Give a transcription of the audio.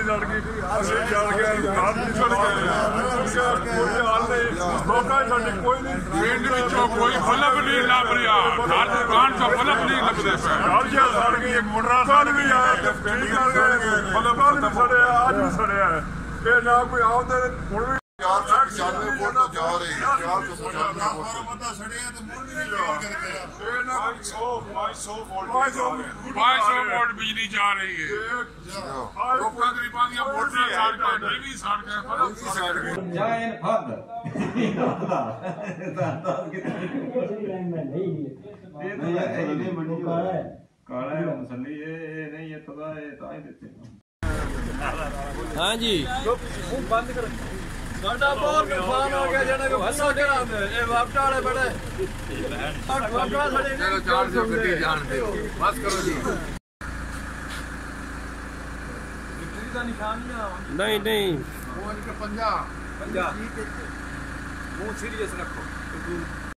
सड़की सड़ गई ਅਸੀਂ ਜਲ ਗਏ ਰਾਤ ਦੀ ਸੜ ਗਏ ਕੋਈ ਹਾਲ ਨਹੀਂ ਲੋਕਾਂ ਸਾਡੀ ਕੋਈ ਨਹੀਂ ਪਿੰਡ ਵਿੱਚੋਂ ਕੋਈ ਬਲਬ ਨਹੀਂ ਲੱਭ ਰਿਹਾ ਹਰ ਦੁਕਾਨ ਤੋਂ ਬਲਬ ਨਹੀਂ ਲੱਭਦੇ ਪਏ ਗਾਲੀਆਂ ਸੜ ਗਈ ਮੁੰਡਾ ਸੜ ਵੀ ਆਇਆ ਤੇ ਪਿੰਡ ਕਰ ਗਏ ਬਲਬ ਵੀ ਸੜਿਆ ਅੱਜ ਵੀ ਸੜਿਆ ਇਹ ਨਾ ਕੋਈ ਆਉਂਦੇ ਹੁਣ ਵੀ जाने वोट तो जा रही है यार तो पता सड़े तो मुड़ नहीं करके ਇਹ ਨਾ 500 वोट बिजली जा रही है लोगों गरीबां दी वोटां सड़ के टीवी सड़ के बल्ब सड़ गए जायन फद काला है मसली ये नहीं ये तो ही देते हाँ जी बंद कर साडा बहुत नुकसान हो गया जेड़ा को हल्ला करा ए वापटा वाले बड़े वापटा साडे चलो 400 गड्डी जान दे बस करो जी विक्ट्री का निशान नहीं नहीं वो इनके 50 वो सीरियस रखो